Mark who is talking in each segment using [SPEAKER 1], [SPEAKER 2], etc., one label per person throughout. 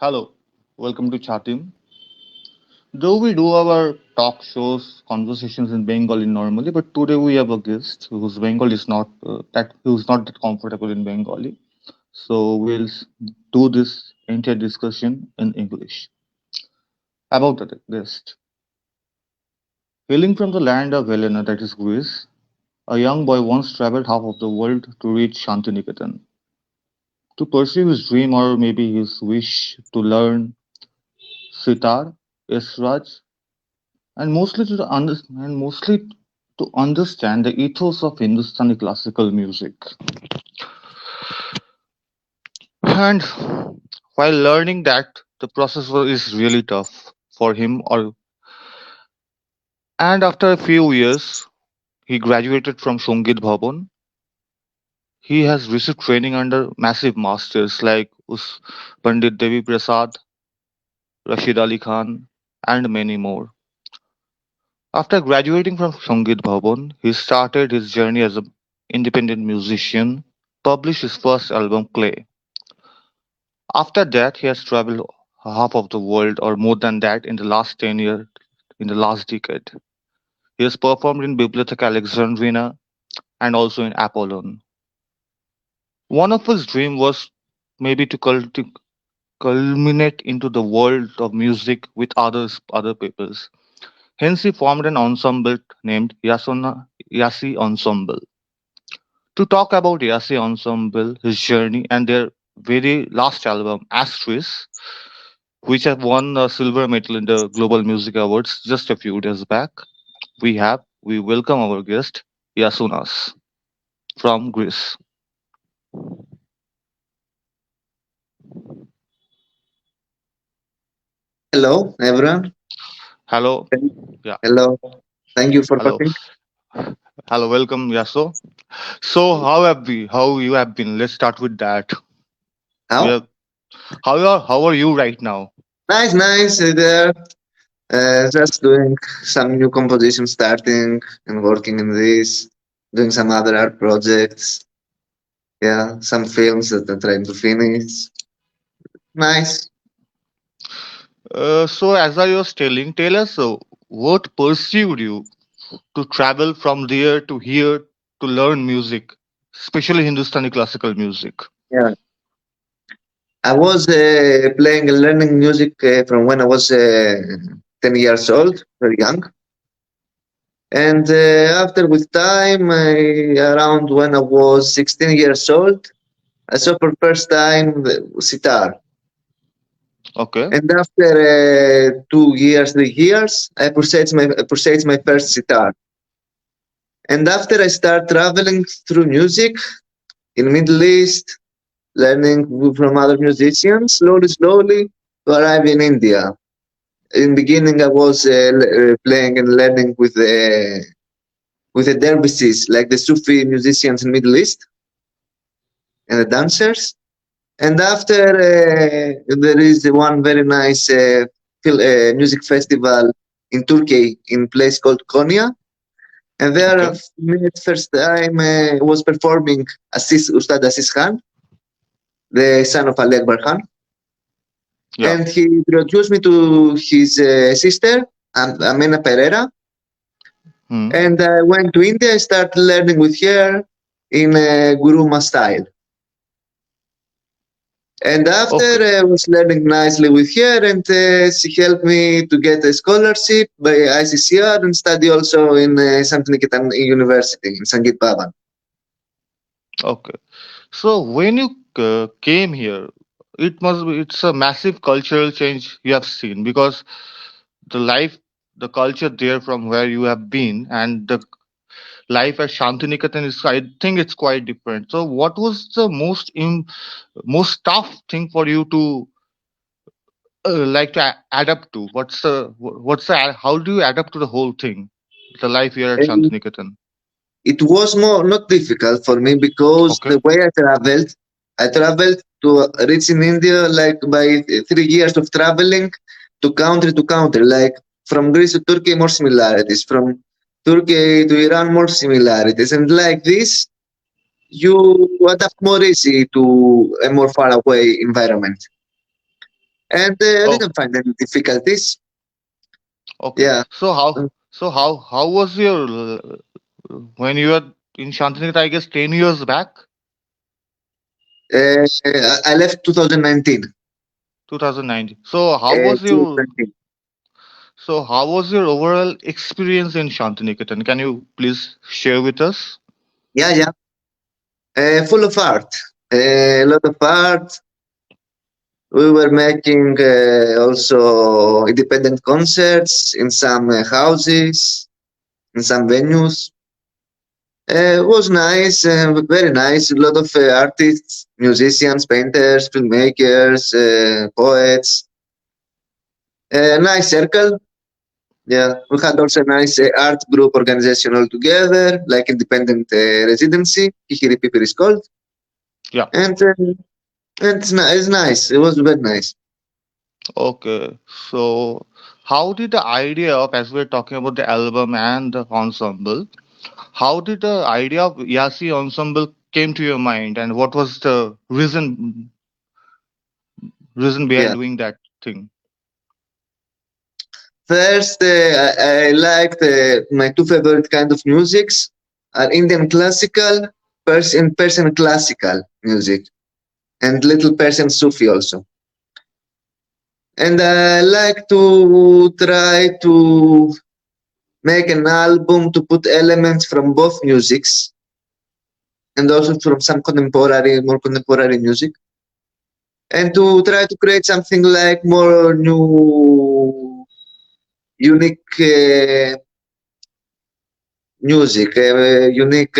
[SPEAKER 1] Hello, welcome to Chatim. Though we do our talk shows, conversations in Bengali normally, but today we have a guest whose Bengali is not who's not that comfortable in Bengali. So do this entire discussion in English about the guest. Hailing from the land of Helena, that is Greece, a young boy once traveled half of the world to reach Shantiniketan, to pursue his dream or maybe his wish to learn sitar, esraj, and mostly to understand the ethos of Hindustani classical music. And while learning that, the is really tough for him. And after a few years, he graduated from Shongit Bhavan. He has received training under massive masters like Pandit Devi Prasad, Rashid Ali Khan, and many more. After graduating from Shongit Bhavan, he started his journey as an independent musician, published his first album Clay. After that, he has traveled half of the world or more than that in the last 10 years, in the last decade. He has performed in Bibliotheca Alexandrina and also in Apollon. One of his dreams was maybe to culminate into the world of music with other peoples. Hence, he formed an ensemble named Yasi Ensemble. To talk about Yasi Ensemble, his journey, and their very last album, Astris, which have won a silver medal in the Global Music Awards just a few days back, we welcome our guest, Isonas from Greece.
[SPEAKER 2] Hello, everyone.
[SPEAKER 1] Hello. Yeah.
[SPEAKER 2] Hello. Thank you for
[SPEAKER 1] Hello.
[SPEAKER 2] calling.
[SPEAKER 1] Hello. Welcome, Yaso. So, how you have been? Let's start with that. We
[SPEAKER 2] How?
[SPEAKER 1] have, how are you right now?
[SPEAKER 2] Nice, nice. There. Just doing some new composition, starting and working in this, doing some other art projects. Yeah, some films that I'm trying to finish. Nice.
[SPEAKER 1] So, as I was telling, tell us what pursued you to travel from there to here to learn music, especially Hindustani classical music.
[SPEAKER 2] Yeah. I was playing and learning music from when I was 10 years old, very young. And after with time, around when I was 16 years old, I saw for first time the sitar.
[SPEAKER 1] Okay.
[SPEAKER 2] And after 2 years, 3 years, I purchased my first sitar. And after I start traveling through music in Middle East, learning from other musicians, slowly, slowly, to arrive in India. In beginning, I was playing and learning with the dervishes, like the Sufi musicians in Middle East, and the dancers. And after there is one very nice music festival in Turkey in place called Konya. And there I
[SPEAKER 1] Okay.
[SPEAKER 2] met first time was performing Ustad Assis Khan, the son of Ali Akbar Khan.
[SPEAKER 1] Yeah.
[SPEAKER 2] And he introduced me to his sister, Amena Pereira.
[SPEAKER 1] Hmm.
[SPEAKER 2] And I went to India, I started learning with her in Guruma style. And after
[SPEAKER 1] Okay.
[SPEAKER 2] I was learning nicely with her, and she helped me to get a scholarship by ICCR and study also in Santiniketan University in Sangeet Bhavan.
[SPEAKER 1] Okay. So when you came here, it's a massive cultural change you have seen because the life, the culture there from where you have been, and the life at Shantiniketan is, I think, it's quite different. So what was the most tough thing for you to like to adapt to? How do you adapt to the whole thing, the life here at
[SPEAKER 2] And
[SPEAKER 1] Shantiniketan?
[SPEAKER 2] it was more not difficult for me because
[SPEAKER 1] Okay.
[SPEAKER 2] the way I traveled to reach in India like by 3 years of traveling to country, like from Greece to Turkey, more similarities, from Turkey to Iran, more similarities, and like this, you adapt more easy to a more far away environment. and I
[SPEAKER 1] Oh,
[SPEAKER 2] didn't find any difficulties.
[SPEAKER 1] okay.
[SPEAKER 2] Yeah.
[SPEAKER 1] So how was your when you were in Shantiniketa? I guess 10 years back,
[SPEAKER 2] I left 2019.
[SPEAKER 1] 2019. So how was your overall experience in Shantiniketan? Can you please share with us?
[SPEAKER 2] Yeah, yeah. Full of art. A lot of art. We were making also independent concerts in some houses, in some venues. Was nice, very nice. A lot of artists, musicians, painters, filmmakers, poets. Nice circle. Yeah, we had also a nice art group organization all together, like independent residency. Kikiri Pipir is called,
[SPEAKER 1] Yeah.
[SPEAKER 2] and it's nice. It was very nice.
[SPEAKER 1] Okay. So how did the idea of, as we're talking about the album and the ensemble, how did the idea of Yasi ensemble came to your mind, and what was the reason behind
[SPEAKER 2] Yeah.
[SPEAKER 1] doing that thing?
[SPEAKER 2] First, I liked my two favorite kind of musics are Indian classical, Persian classical music, and little Persian Sufi also. And I like to try to make an album to put elements from both musics and also from some more contemporary music, and to try to create something like more new, unique music, unique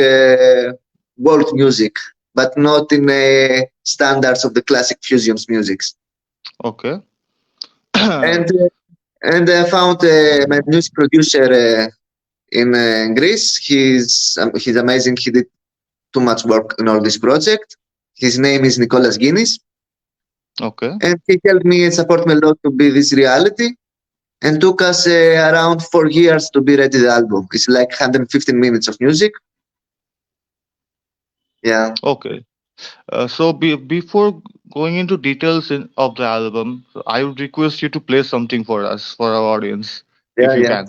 [SPEAKER 2] world music, but not in standards of the classic fusions musics.
[SPEAKER 1] Okay.
[SPEAKER 2] And I found my music producer in Greece. He's amazing. He did too much work in all this project. His name is Nicolas Guinness,
[SPEAKER 1] Okay.
[SPEAKER 2] and he helped me and support me a lot to be this reality. And took us around 4 years to be ready the album. It's like 115 minutes of music. Yeah,
[SPEAKER 1] Okay. So before going into details of the album, I would request you to play something for us, for our audience,
[SPEAKER 2] yeah,
[SPEAKER 1] if you
[SPEAKER 2] yeah.
[SPEAKER 1] can.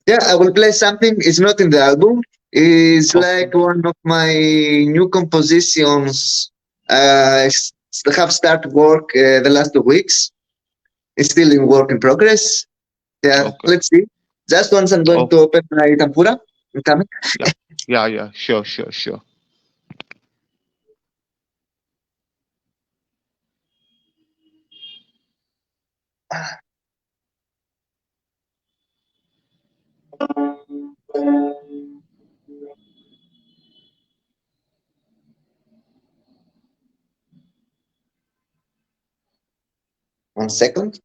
[SPEAKER 2] Yeah, I will play something. It's not in the album. It's
[SPEAKER 1] Okay.
[SPEAKER 2] like one of my new compositions. I have started work the last 2 weeks. It's still in work in progress. Yeah,
[SPEAKER 1] Okay.
[SPEAKER 2] let's see. Just once I'm going
[SPEAKER 1] Oh,
[SPEAKER 2] to open my tempura. I'm coming.
[SPEAKER 1] yeah. Yeah, yeah. Sure, sure, sure.
[SPEAKER 2] 1 second.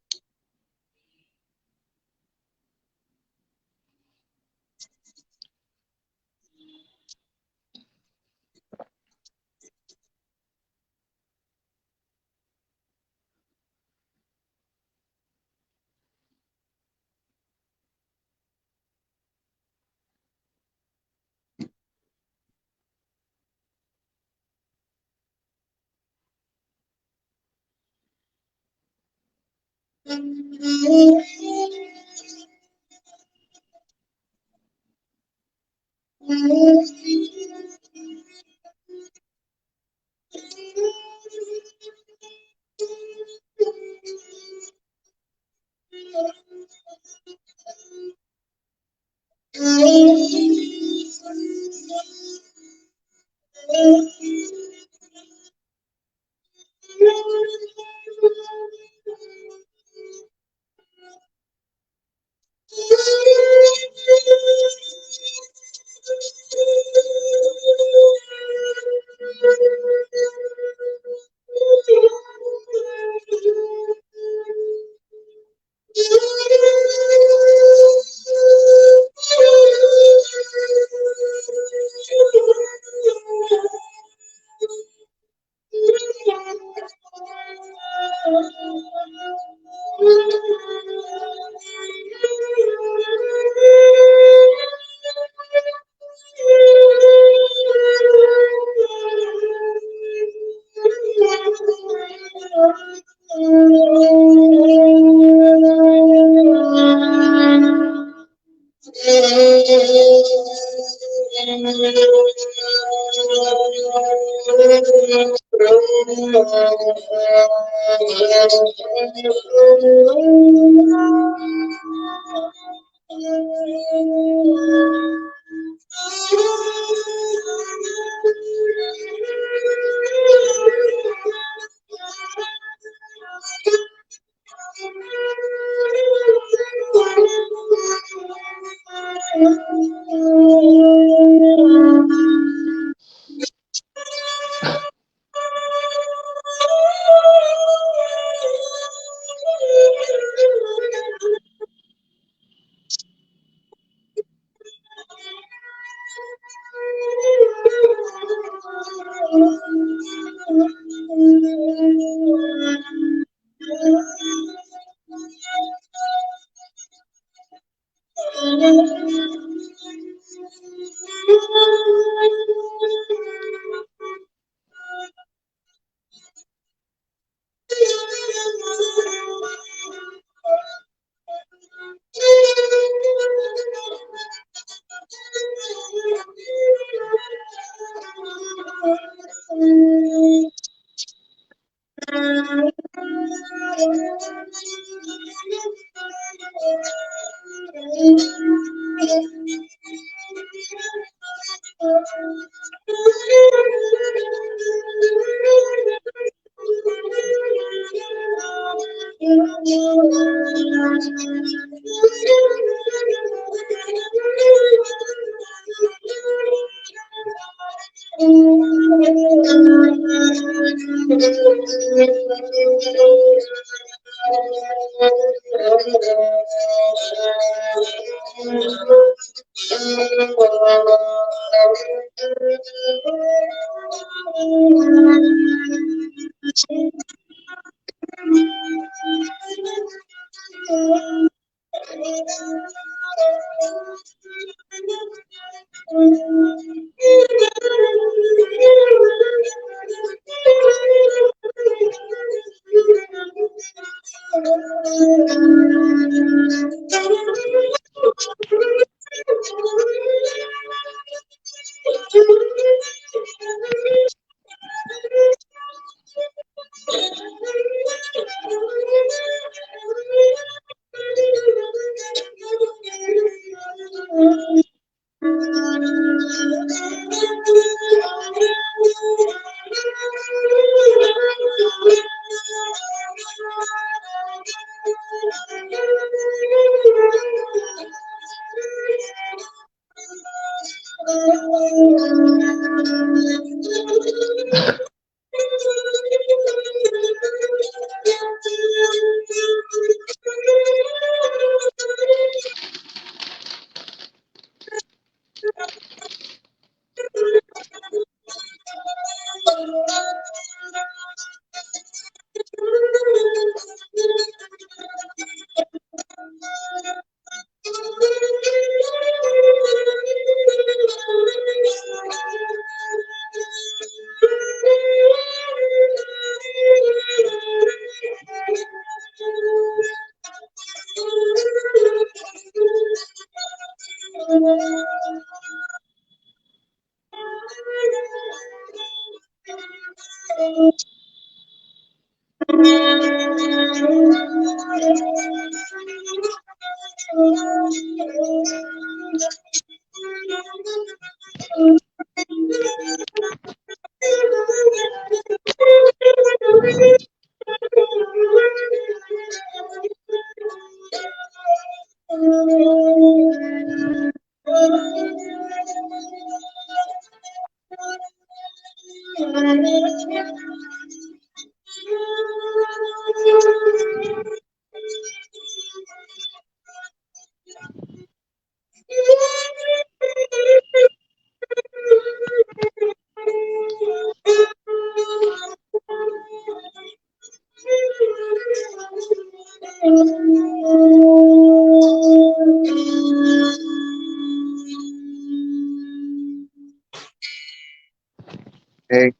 [SPEAKER 2] Hey,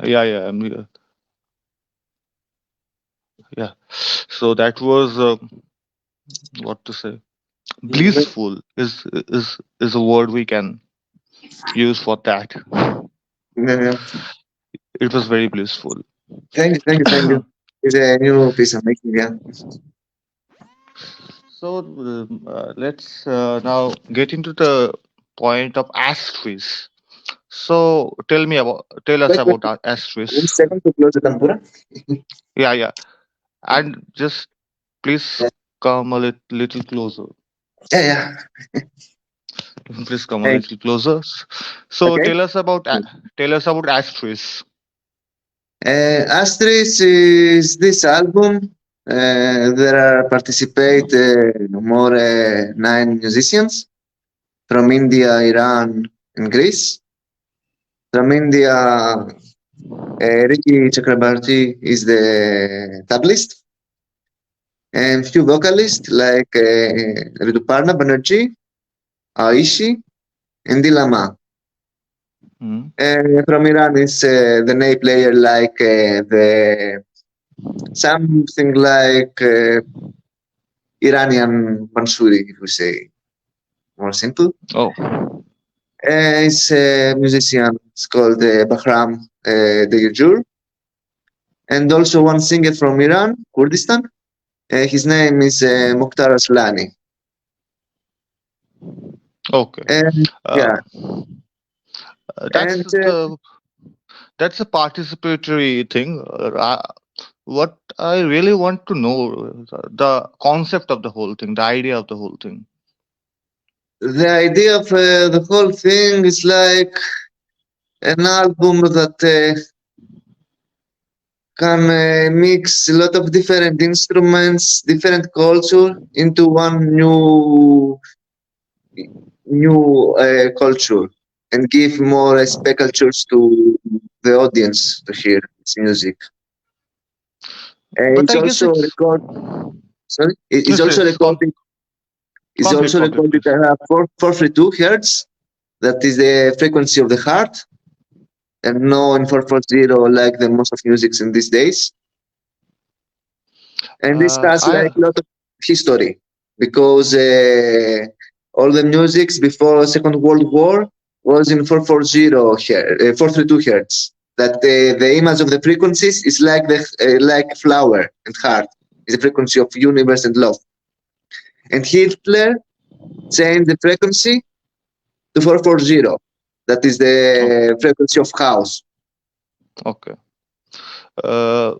[SPEAKER 1] Yeah, yeah, yeah. So that was what to say. Blissful is a word we can use for that.
[SPEAKER 2] Yeah.
[SPEAKER 1] It was very blissful.
[SPEAKER 2] Thank you, thank you, thank you. It's a new piece of making, yeah.
[SPEAKER 1] So let's now get into the point of Astris. So tell us
[SPEAKER 2] Wait, wait,
[SPEAKER 1] about
[SPEAKER 2] one
[SPEAKER 1] Astris.
[SPEAKER 2] second to close the tambura.
[SPEAKER 1] Yeah, yeah, and just please come a little closer.
[SPEAKER 2] Yeah, yeah.
[SPEAKER 1] Please come a
[SPEAKER 2] Hey,
[SPEAKER 1] little closer. So
[SPEAKER 2] okay.
[SPEAKER 1] tell us about Astris.
[SPEAKER 2] Astris is this album. There are participate more nine musicians from India, Iran, and Greece. From India, Ricky Chakrabarti is the tablaist, and few vocalists like Riduparna Banerjee, Aishi, and Dilama.
[SPEAKER 1] Hmm.
[SPEAKER 2] From Iran is the ney player like the something like Iranian Mansuri, if we say more simple.
[SPEAKER 1] Oh,
[SPEAKER 2] He's a musician. It's called Bahram Deyjur, and also one singer from Iran, Kurdistan. His name is Mukhtar Aslani.
[SPEAKER 1] okay.
[SPEAKER 2] And
[SPEAKER 1] Uh,
[SPEAKER 2] yeah,
[SPEAKER 1] that's
[SPEAKER 2] and
[SPEAKER 1] the that's a participatory thing. What I really want to know the concept of the whole thing, the idea of the whole thing.
[SPEAKER 2] the idea of the whole thing is like an album that can mix a lot of different instruments, different culture into one new culture and give more cultures to the audience to hear its music.
[SPEAKER 1] But
[SPEAKER 2] It's
[SPEAKER 1] I guess
[SPEAKER 2] also
[SPEAKER 1] it's
[SPEAKER 2] record. Sorry, it's
[SPEAKER 1] yes,
[SPEAKER 2] also
[SPEAKER 1] yes.
[SPEAKER 2] recorded. It's
[SPEAKER 1] Complete,
[SPEAKER 2] also
[SPEAKER 1] complete,
[SPEAKER 2] recorded
[SPEAKER 1] please.
[SPEAKER 2] at 432 hertz. That is the frequency of the heart, and no in 440 like the most of music in these days. And this has like
[SPEAKER 1] I
[SPEAKER 2] a lot of history because all the musics before Second World War was in 440 hertz, 432 hertz. That the image of the frequencies is like the like flower and heart is the frequency of universe and love. And Hitler changed the frequency to 440. That is
[SPEAKER 1] okay,
[SPEAKER 2] the frequency of chaos.
[SPEAKER 1] okay. Uh,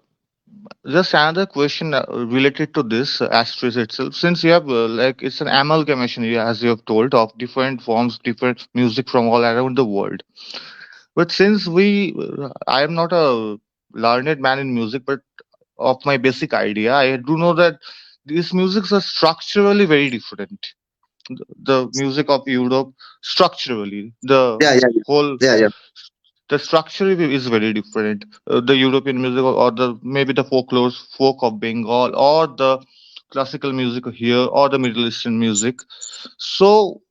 [SPEAKER 1] just another question related to this asterisk itself. Since you have like it's an amalgamation, as you have told, of different forms, different music from all around the world. But since I am not a learned man in music, but of my basic idea, I do know that these musics are structurally very different. The music of Europe, structurally,
[SPEAKER 2] Yeah, yeah,
[SPEAKER 1] whole
[SPEAKER 2] yeah, yeah.
[SPEAKER 1] the structure is very different. The European music, or the maybe the folklore, folk of Bengal, or the classical music here, or the Middle Eastern music. So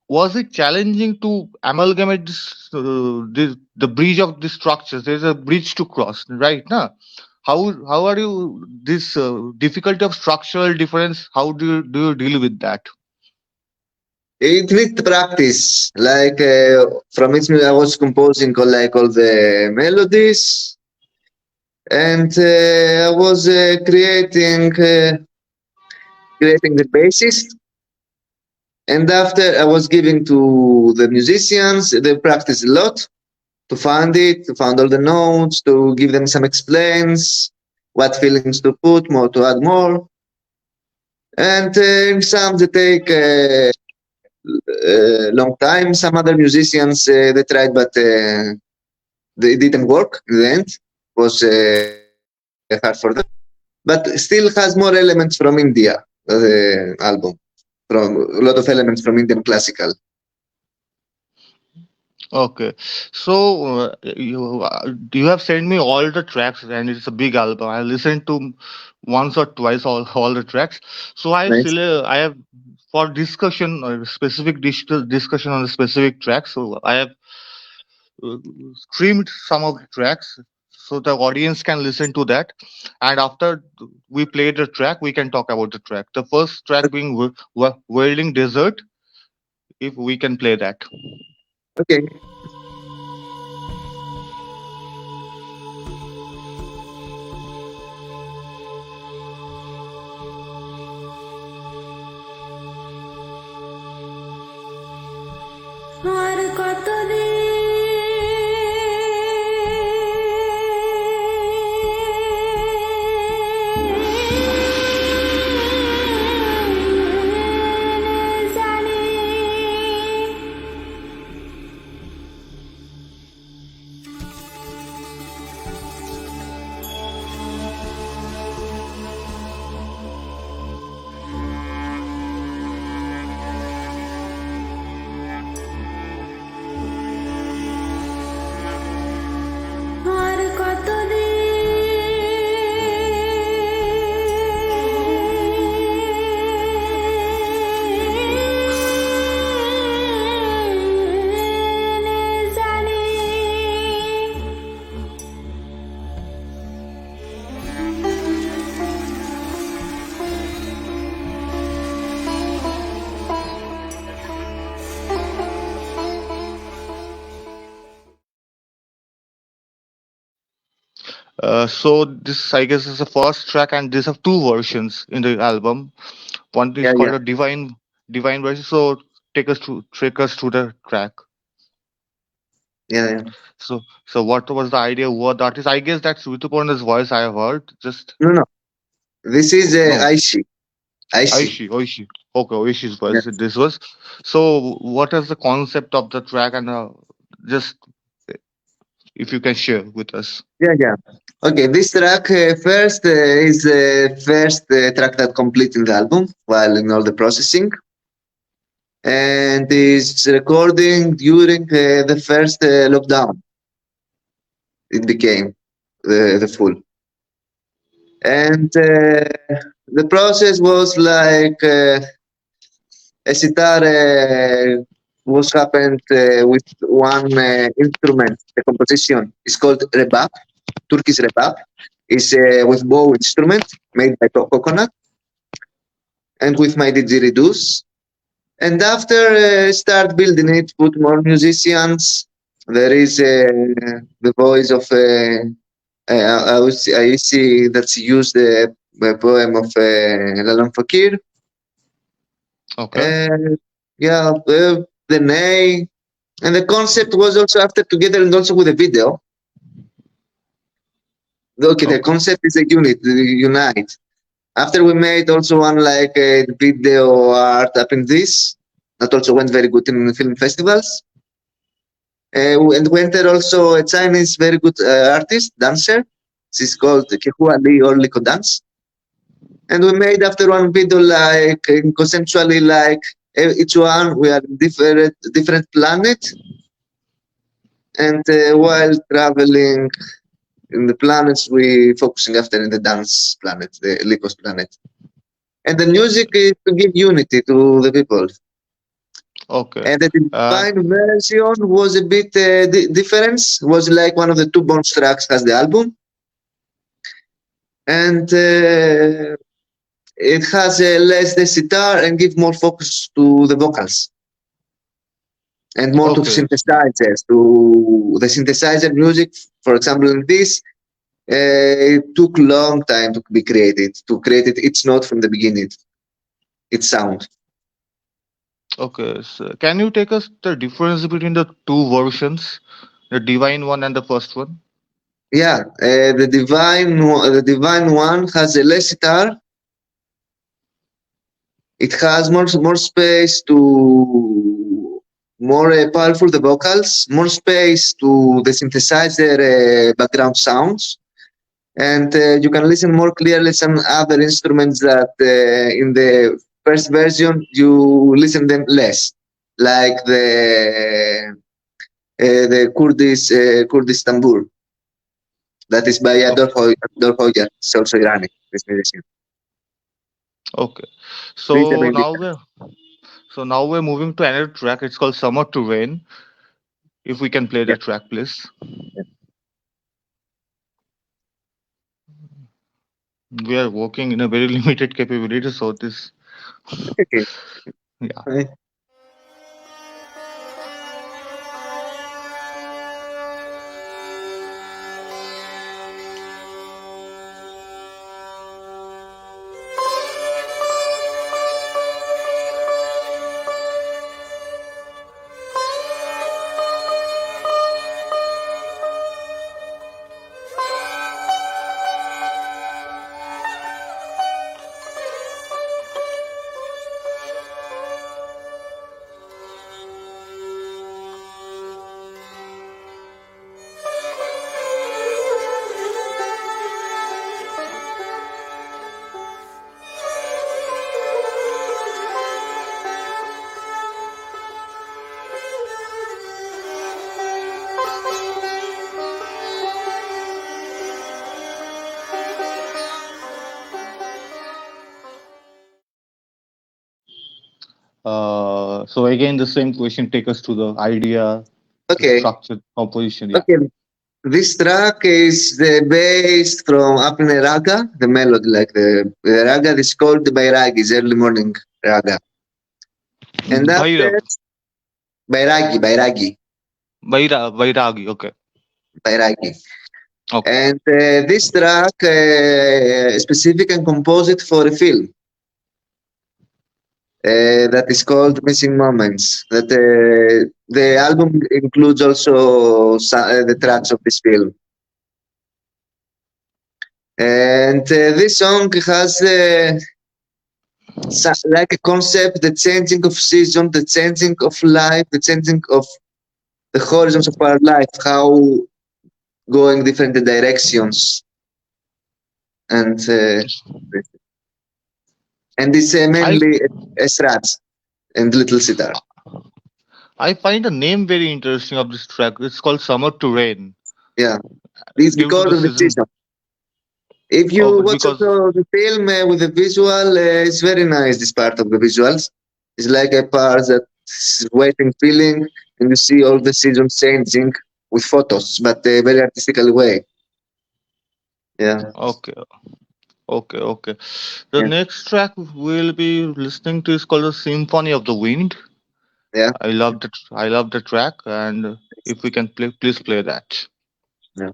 [SPEAKER 1] was it challenging to amalgamate the bridge of the structures? There's a bridge to cross, right? Now, how are you this difficulty of structural difference? How do you deal with that?
[SPEAKER 2] It needs practice. Like from it, I was composing all the melodies, and I was creating the basis. And after I was giving to the musicians, they practice a lot to find it, to find all the notes, to give them some explains, what feelings to put, more to add more. And some they take long time. Some other musicians they tried, but they didn't work in the end. It was hard for them. But still has more elements from India, the album. From a lot of elements from Indian classical.
[SPEAKER 1] Okay, so you have sent me all the tracks, and it's a big album. I listened to once or twice all the tracks. So
[SPEAKER 2] Nice.
[SPEAKER 1] I have for discussion or specific discussion on the specific tracks. So I have uh, streamed some of the tracks so the audience can listen to that, and after we play the track, we can talk about the track. The first track being Whirling Desert. If we can play that.
[SPEAKER 2] Okay.
[SPEAKER 1] So this, I guess, is the first track, and these have two versions in the album. One is
[SPEAKER 2] Yeah,
[SPEAKER 1] called
[SPEAKER 2] yeah,
[SPEAKER 1] a divine version. So take us to the track.
[SPEAKER 2] yeah, yeah.
[SPEAKER 1] So what was the idea? What the artist? I guess that's Rituparna's voice I have heard. Just
[SPEAKER 2] No, no. This is
[SPEAKER 1] no,
[SPEAKER 2] Aishi. Aishi.
[SPEAKER 1] Oishi. Okay, Oishi's
[SPEAKER 2] Yeah.
[SPEAKER 1] voice. This was. So what is the concept of the track, and just if you can share with us.
[SPEAKER 2] Yeah, yeah. Okay, this track first is the first track that completing the album while in all the processing, and is recording during the first lockdown. It became the full, and the process was like a sitar was happened with one instrument. The composition is called rebab, Turkish rebab. Is with bow instrument made by coconut and with my didgeridoo. And after start building it, put more musicians. There is the voice of I see that's used the poem of Lalan Fakir.
[SPEAKER 1] Okay.
[SPEAKER 2] And yeah, the Nay. And the concept was also after together and also with the video. Okay, the
[SPEAKER 1] Okay.
[SPEAKER 2] concept is a unit, unite. After we made also one like a video art up in this, that also went very good in film festivals. And went there also a Chinese very good artist, dancer. She's called Kehua Li or Liko Dance. And we made after one video like conceptually like each one we are different planet and while traveling in the planets we focusing after in the dance planet, the Likos planet. And the music is to give unity to the people.
[SPEAKER 1] Okay.
[SPEAKER 2] And the
[SPEAKER 1] Uh,
[SPEAKER 2] divine version was a bit difference. Was like one of the two bonus tracks has the album, and it has less the sitar and give more focus to the vocals and more to
[SPEAKER 1] okay.
[SPEAKER 2] synthesizers, to the synthesizer music. For example, in this, it took long time to be created. To create it, its note from the beginning, its sound.
[SPEAKER 1] Okay. So can you take us the difference between the two versions, the divine one and the first one?
[SPEAKER 2] Yeah, the divine one has a less sitar. It has more space to more powerful the vocals, more space to the synthesizer background sounds, and you can listen more clearly some other instruments that in the first version you listen them less, like the Kurdish tambur that is by
[SPEAKER 1] Okay.
[SPEAKER 2] Adolf Hoyer, it's also Iranian. This musician.
[SPEAKER 1] Okay.
[SPEAKER 2] This is the
[SPEAKER 1] So
[SPEAKER 2] main
[SPEAKER 1] now
[SPEAKER 2] difference.
[SPEAKER 1] we're so now we're moving to another track. It's called Summer to Rain. If we can play
[SPEAKER 2] Yeah.
[SPEAKER 1] the track, please.
[SPEAKER 2] Yeah.
[SPEAKER 1] We are working in a very limited capability, so this,
[SPEAKER 2] Okay.
[SPEAKER 1] yeah.
[SPEAKER 2] Okay.
[SPEAKER 1] So again, the same question. Take us to the idea, the
[SPEAKER 2] Okay.
[SPEAKER 1] structure, composition. Yeah.
[SPEAKER 2] Okay. This track is based from Apne Raga, the melody, like the raga is called the Bairagi, is early morning raga. And after
[SPEAKER 1] Bhairav,
[SPEAKER 2] Bairagi,
[SPEAKER 1] Vairagi. Okay.
[SPEAKER 2] Bairagi.
[SPEAKER 1] Okay.
[SPEAKER 2] And this track specific and composed for a film that is called Missing Moments. That the album includes also the tracks of this film. And this song has like a concept, the changing of season, the changing of life, the changing of the horizons of our life, how going different directions, and it's
[SPEAKER 1] I
[SPEAKER 2] mainly a strat and little sitar.
[SPEAKER 1] I find the name very interesting of this track. It's called Summer to Rain
[SPEAKER 2] Yeah, it's
[SPEAKER 1] due to
[SPEAKER 2] because
[SPEAKER 1] the
[SPEAKER 2] of the
[SPEAKER 1] season.
[SPEAKER 2] season. If
[SPEAKER 1] Oh,
[SPEAKER 2] you watch
[SPEAKER 1] because
[SPEAKER 2] also the film with the visual, it's very nice. This part of the visuals, it's like a part that's waiting feeling, and you see all the seasons changing with photos, but a very artistically way. Yeah,
[SPEAKER 1] okay, okay. The
[SPEAKER 2] yeah,
[SPEAKER 1] next track we'll be listening to is called the Symphony of the Wind.
[SPEAKER 2] yeah,
[SPEAKER 1] I love the track, and if we can play, please play that.
[SPEAKER 2] yeah.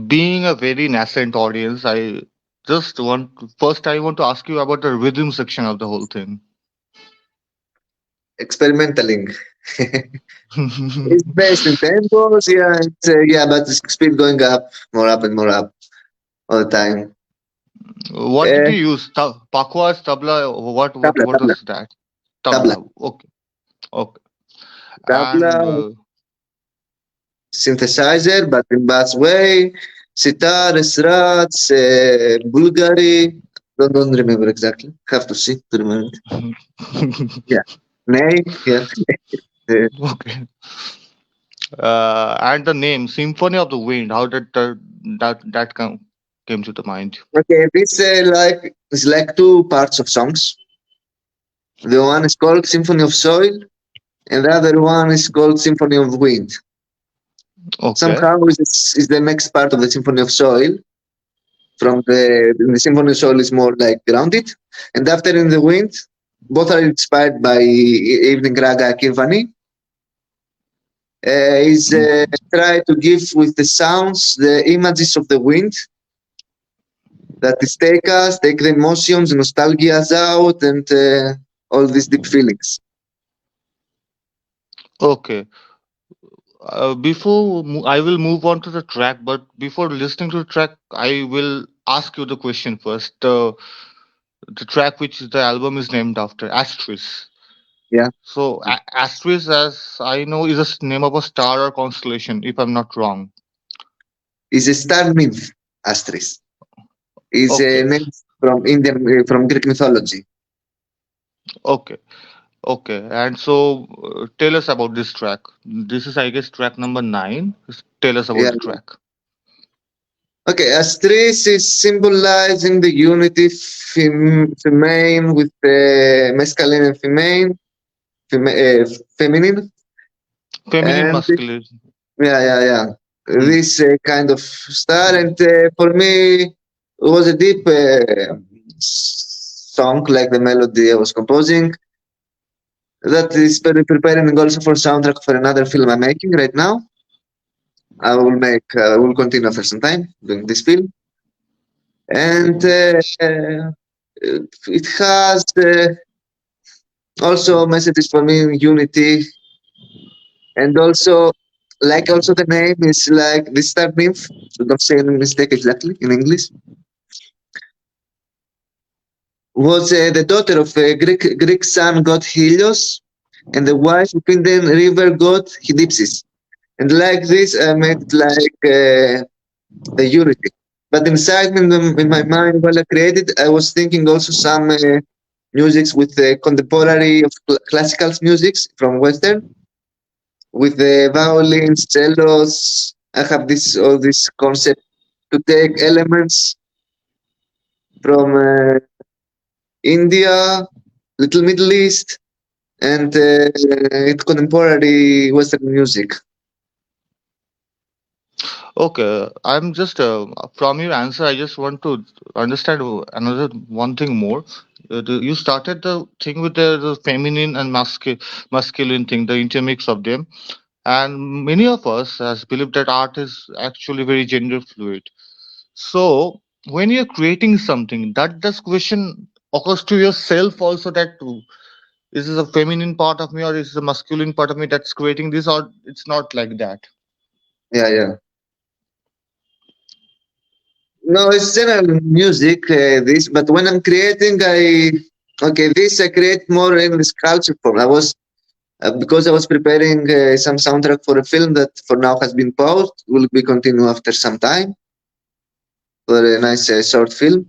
[SPEAKER 1] Being a very nascent audience, I want to ask you about the rhythm section of the whole thing.
[SPEAKER 2] Experimenting. It's based in tempos, yeah, yeah, but the speed going up and more up all the time.
[SPEAKER 1] What did
[SPEAKER 2] Uh,
[SPEAKER 1] you use? Pakwas, tabla.
[SPEAKER 2] tabla,
[SPEAKER 1] What
[SPEAKER 2] tabla,
[SPEAKER 1] was that?
[SPEAKER 2] tabla,
[SPEAKER 1] Tabla. Okay, okay.
[SPEAKER 2] tabla,
[SPEAKER 1] And
[SPEAKER 2] synthesizer, but in bass way. Sitar, Srats, Bulgari. Don't remember exactly. Have to see to remember it. Yeah. Nay, yeah. Uh,
[SPEAKER 1] okay. And the name Symphony of the Wind. How did came to the mind?
[SPEAKER 2] okay, this like it's like two parts of songs. The one is called Symphony of Soil, and the other one is called Symphony of Wind.
[SPEAKER 1] Okay.
[SPEAKER 2] Somehow is the next part of the Symphony of Soil. From the Symphony of Soil is more like grounded, and after in the Wind, both are inspired by Evening Raga Kirvani. Is
[SPEAKER 1] Mm,
[SPEAKER 2] try to give with the sounds the images of the wind that is take the emotions, nostalgias out, and all these deep feelings.
[SPEAKER 1] okay. I will move on to the track, but before listening to the track, I will ask you the question first. The track which the album is named after, Astris.
[SPEAKER 2] Yeah,
[SPEAKER 1] So Astris, as I know, is a name of a star or constellation, if I'm not wrong.
[SPEAKER 2] is a star myth, Astris. Is a
[SPEAKER 1] Okay,
[SPEAKER 2] name from Indian from Greek mythology.
[SPEAKER 1] okay, okay. And so, tell us about this track. This is, I guess, track number 9. Just tell us about
[SPEAKER 2] Yeah.
[SPEAKER 1] the track.
[SPEAKER 2] Okay, Astris is symbolizing the unity female with the masculine and female. feminine,
[SPEAKER 1] Feminine
[SPEAKER 2] and
[SPEAKER 1] masculine.
[SPEAKER 2] yeah, yeah, yeah.
[SPEAKER 1] Hmm.
[SPEAKER 2] This kind of star, and for me, it was a deep song, like the melody I was composing. That is preparing also for soundtrack for another film I'm making right now. I will continue after some time doing this film, and it has also messages for me in unity, and also also the name is like the star nymph. So don't say any mistake exactly in English. Was the daughter of a Greek sun god Helios and the wife of Indian river god Hypsис. And like this, I made like the unity. But inside in my mind, while I created, I was thinking also some musics with the contemporary of classical musics from Western, with the violins, cellos. I have this all this concept to take elements from India, Little Middle East, and contemporary Western music.
[SPEAKER 1] Okay, I'm just from your answer. I just want to understand another one thing more. You started the thing with the feminine and masculine thing, the intermix of them, and many of us has believed that art is actually very gender fluid. So when you're creating something, that this question occurs to yourself also that is this a feminine part of me or is this a masculine part of me that's creating this, or it's not like that.
[SPEAKER 2] Yeah, yeah. No, it's general music. This, but when I'm creating, this I create more in this culture form. I was because I was preparing some soundtrack for a film that for now has been paused. Will be continue after some time for a nice short film.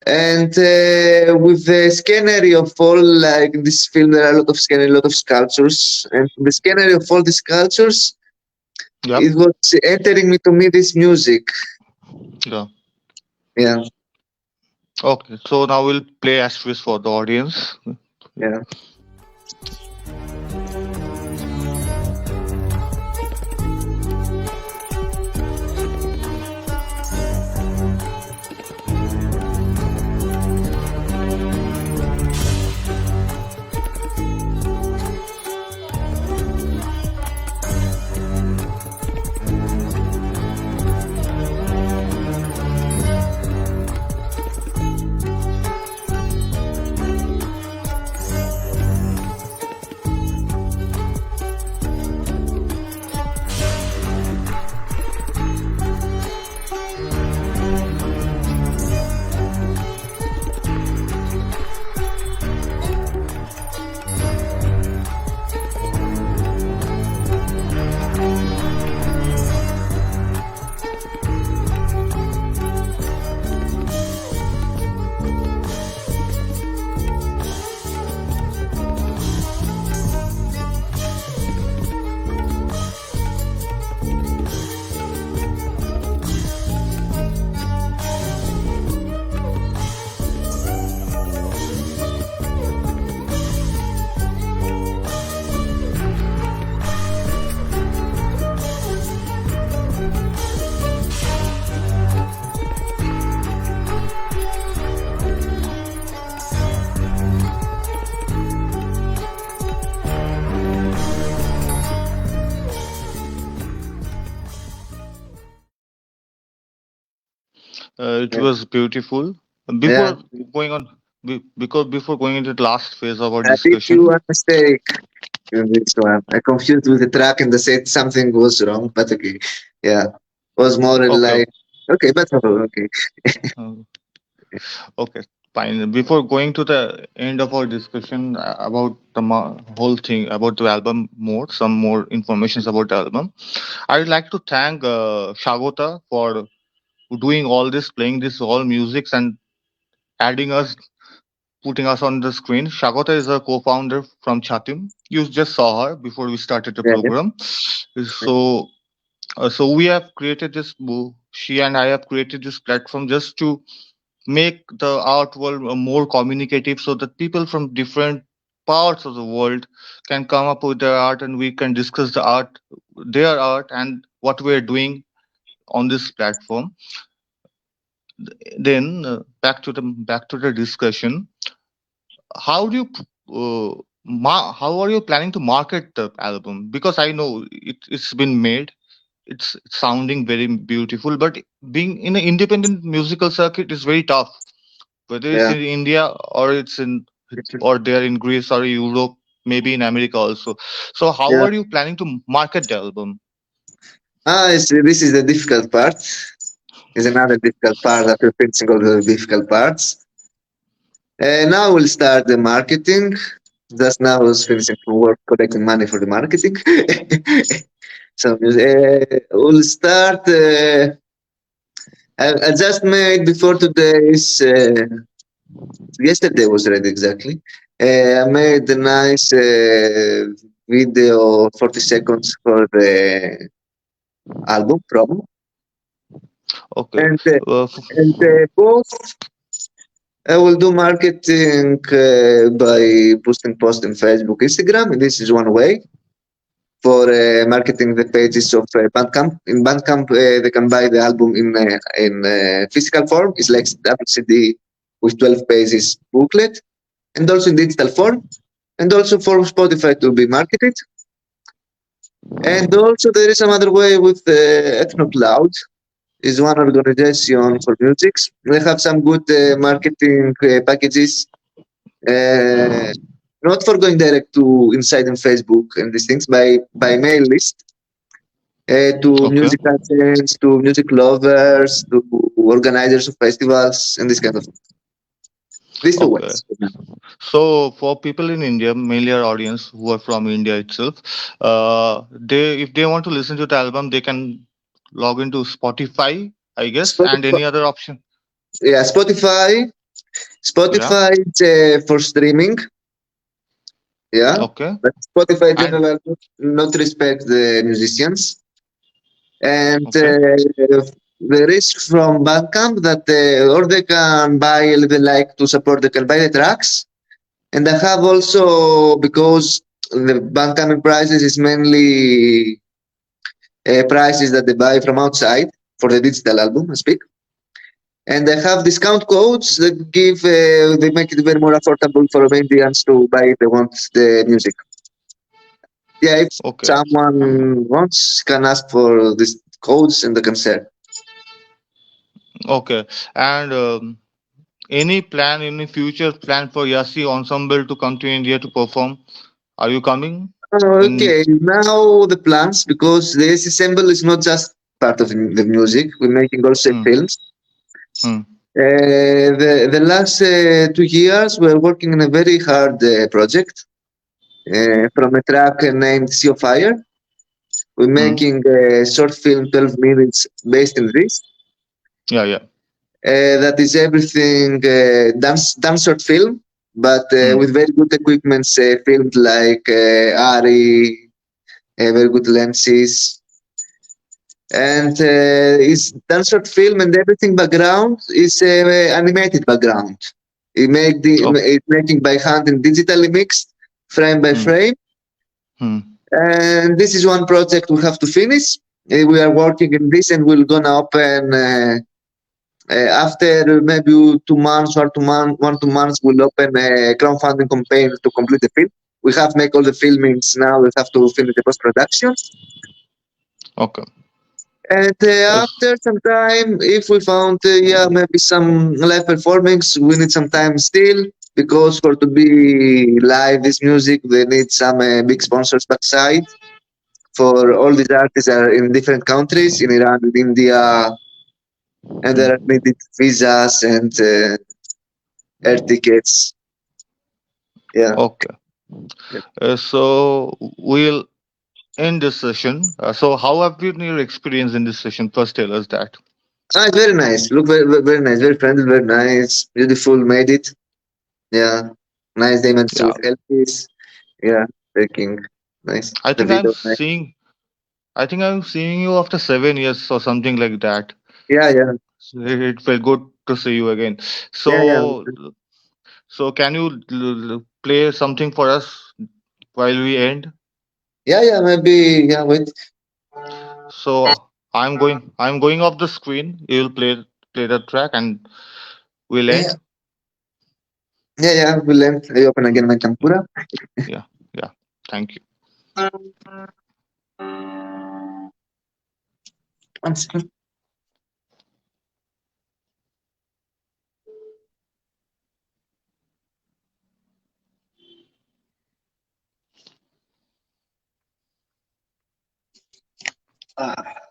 [SPEAKER 2] And with the scenery of all like in this film, there are a lot of scenery, a lot of sculptures, and the scenery of all these sculptures,
[SPEAKER 1] Yep.
[SPEAKER 2] it was entering me to me this music.
[SPEAKER 1] Yeah.
[SPEAKER 2] Yeah,
[SPEAKER 1] Okay, so now we'll play Astris for the audience.
[SPEAKER 2] yeah.
[SPEAKER 1] It was beautiful.
[SPEAKER 2] Yeah,
[SPEAKER 1] Before going on, because before going into the last phase of our
[SPEAKER 2] I did you
[SPEAKER 1] discussion.
[SPEAKER 2] a mistake in this one. I confused with the track and I said something was wrong, but okay. Yeah, was more
[SPEAKER 1] Okay,
[SPEAKER 2] like okay, but okay.
[SPEAKER 1] uh, okay, fine. Before going to the end of our discussion about the whole thing about the album, some more informations about the album. I would like to thank Shagota for doing all this, playing this all musics and adding us, putting us on the screen. Shagota is a co-founder from Chatim. You just saw her before we started the
[SPEAKER 2] Yeah, yeah,
[SPEAKER 1] program. So, so we have created this. She and I have created this platform just to make the art world more communicative, so that people from different parts of the world can come up with their art, and we can discuss the art, their art, and what we're doing on this platform. Then back to the discussion. How do you how are you planning to market the album? Because I know it's been made, it's sounding very beautiful, but being in an independent musical circuit is very tough, whether it's
[SPEAKER 2] Yeah.
[SPEAKER 1] in India or or there in Greece or Europe, maybe in America also. So how
[SPEAKER 2] Yeah.
[SPEAKER 1] are you planning to market the album?
[SPEAKER 2] This is the difficult part. Is another difficult part after finishing all the difficult parts. Now we'll start the marketing. Just now I was finishing from work collecting money for the marketing. So we'll start. I just made before today's. Yesterday was ready exactly. I made a nice video, 40 seconds for the album promo,
[SPEAKER 1] Okay.
[SPEAKER 2] and
[SPEAKER 1] uh, f-
[SPEAKER 2] both I will do marketing by posting posts on Facebook, Instagram. This is one way for marketing the pages of Bandcamp. In Bandcamp, they can buy the album in physical form. It's like double CD with 12 pages booklet, and also in digital form, and also for Spotify to be marketed. And also there is another way with EthnoCloud, is one organization for music. They have some good marketing packages, uh, not for going direct to inside in Facebook and these things, by mail list to
[SPEAKER 1] okay.
[SPEAKER 2] music fans, to music lovers, to organizers of festivals, and this kind of these two
[SPEAKER 1] Okay.
[SPEAKER 2] ways.
[SPEAKER 1] So for people in India, mainly our audience who are from India itself, they if they want to listen to the album, they can log into Spotify, I guess, and
[SPEAKER 2] Spotify,
[SPEAKER 1] any other option.
[SPEAKER 2] yeah, Spotify.
[SPEAKER 1] Yeah.
[SPEAKER 2] Spotify is for streaming, yeah,
[SPEAKER 1] Okay.
[SPEAKER 2] but Spotify
[SPEAKER 1] And
[SPEAKER 2] generally not respect the musicians. And
[SPEAKER 1] okay.
[SPEAKER 2] there is from Bandcamp that or they can buy, they like to support, they can buy the tracks. And I have also, because the Bandcamp prices is mainly prices that they buy from outside for the digital album, I speak. And they have discount codes that they make it very more affordable for Indians to buy if they want the music. Yeah, if
[SPEAKER 1] Okay.
[SPEAKER 2] someone wants, can ask for these codes and they can share.
[SPEAKER 1] Okay. And any plan, any future plan for Yasi Ensemble to come to India to perform? Are you coming in?
[SPEAKER 2] Okay, now the plans, because the assemble is not just part of the music, we're making also
[SPEAKER 1] Hmm,
[SPEAKER 2] films.
[SPEAKER 1] hmm,
[SPEAKER 2] The last 2 years, we're working on a very hard project from a track named Sea of Fire. We're
[SPEAKER 1] hmm.
[SPEAKER 2] making a short film, 12 minutes, based in this.
[SPEAKER 1] Yeah, yeah.
[SPEAKER 2] That is everything dance short film, but
[SPEAKER 1] Hmm.
[SPEAKER 2] with very good equipment, filmed like ARRI, very good lenses, and it's done short film, and everything background is animated background.
[SPEAKER 1] Oh,
[SPEAKER 2] It's making by hand and digitally mixed, frame by
[SPEAKER 1] hmm,
[SPEAKER 2] frame.
[SPEAKER 1] hmm.
[SPEAKER 2] And this is one project we have to finish. We are working in this, and we're gonna open after maybe 2 months or 2 months, 1 2 months. We'll open a crowdfunding campaign to complete the film. We have make all the filmings now. We have to finish the post production.
[SPEAKER 1] Okay.
[SPEAKER 2] And
[SPEAKER 1] Yes.
[SPEAKER 2] after some time, if we found, yeah, maybe some live performance, we need some time still, because for to be live this music, they need some big sponsors backside. For all these artists are in different countries, in Iran, in India, and there are
[SPEAKER 1] Hmm.
[SPEAKER 2] needed visas and air tickets. Yeah.
[SPEAKER 1] Okay. So we'll end this session. So how have been your experience in this session? First, tell us that.
[SPEAKER 2] Ah, it's very nice. Look, very nice, very friendly, very nice, beautiful. Made it. Yeah, nice. They managed
[SPEAKER 1] Yeah.
[SPEAKER 2] with helpers. Yeah, working. Nice.
[SPEAKER 1] I
[SPEAKER 2] The
[SPEAKER 1] think I'm
[SPEAKER 2] video, nice.
[SPEAKER 1] seeing. I think I'm seeing you after 7 years or something like that.
[SPEAKER 2] Yeah, yeah,
[SPEAKER 1] So it felt good to see you again.
[SPEAKER 2] yeah, yeah.
[SPEAKER 1] So, so can you play something for us while we end?
[SPEAKER 2] Yeah, yeah, maybe. Yeah, wait.
[SPEAKER 1] So I'm going off the screen. You'll play the track and we'll
[SPEAKER 2] Yeah,
[SPEAKER 1] end.
[SPEAKER 2] yeah, yeah. We'll end. I open again my computer.
[SPEAKER 1] Yeah, yeah. Thank you.
[SPEAKER 2] One second. Ah.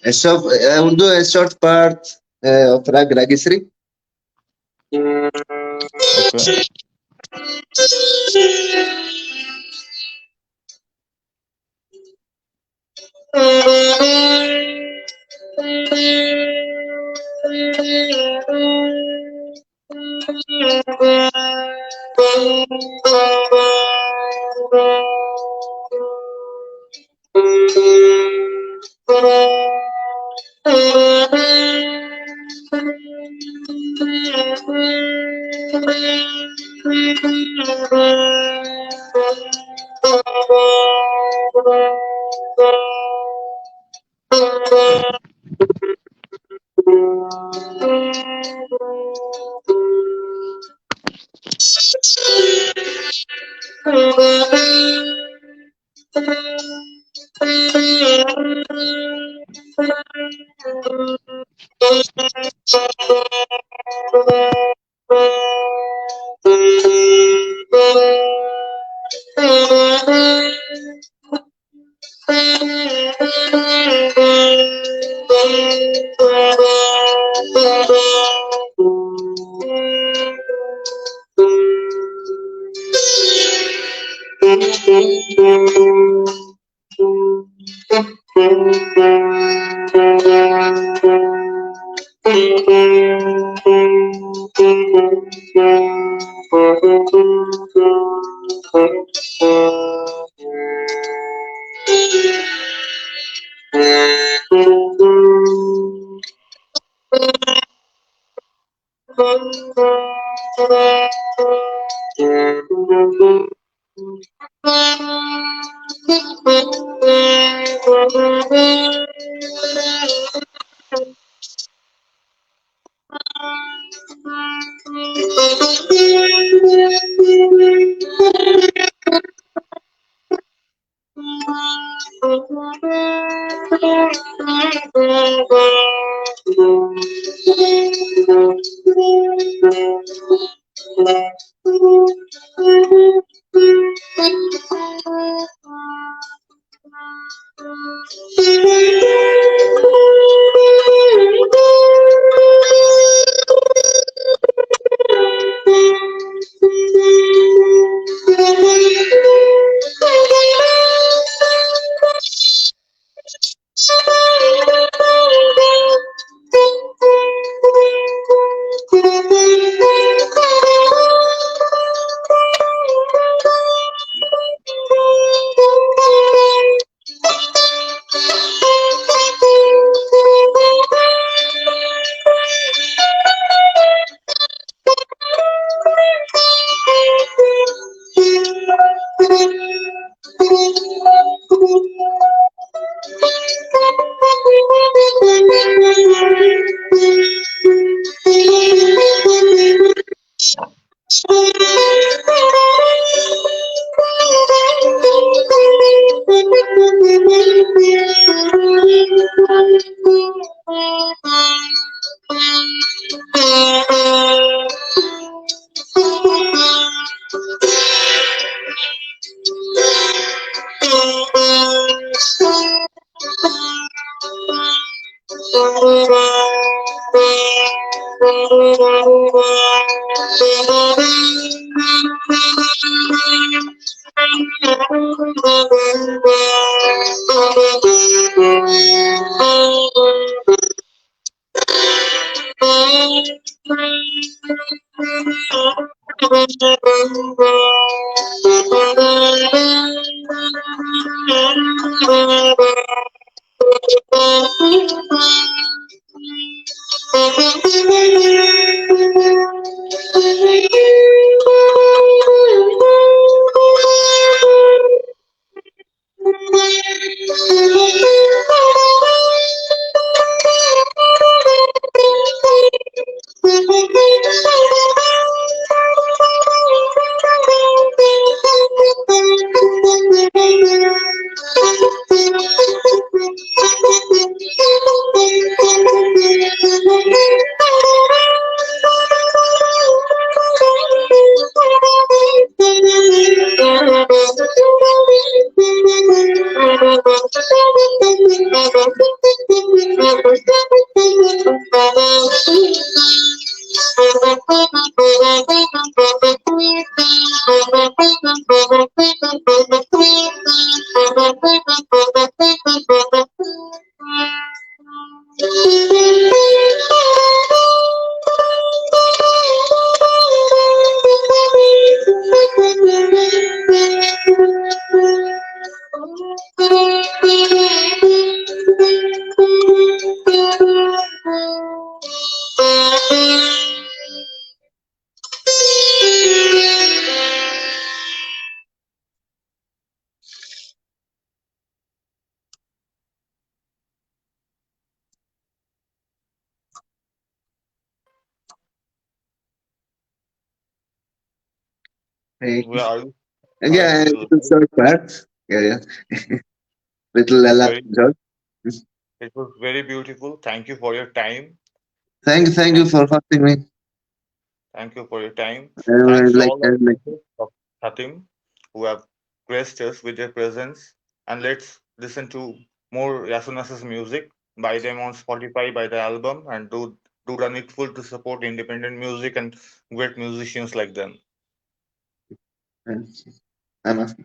[SPEAKER 2] I will do a short part of Rag Ragisri.
[SPEAKER 1] Okay.
[SPEAKER 2] Hey.
[SPEAKER 1] Where are you
[SPEAKER 2] Yeah,
[SPEAKER 1] still
[SPEAKER 2] little
[SPEAKER 1] alive?
[SPEAKER 2] short part. Yeah, yeah. Little
[SPEAKER 1] It was
[SPEAKER 2] Ella
[SPEAKER 1] very
[SPEAKER 2] joke.
[SPEAKER 1] it was very beautiful. Thank you for your time.
[SPEAKER 2] Thank you
[SPEAKER 1] Thank
[SPEAKER 2] for hosting me.
[SPEAKER 1] thank you for your time.
[SPEAKER 2] Uh,
[SPEAKER 1] Thanks to
[SPEAKER 2] like,
[SPEAKER 1] all
[SPEAKER 2] uh,
[SPEAKER 1] our
[SPEAKER 2] like,
[SPEAKER 1] viewers of Hatim who have graced us with their presence. And let's listen to more Yasunas's music. Buy them on Spotify, buy the album, and do the needful to support independent music and great musicians like them.
[SPEAKER 2] uh, I'm a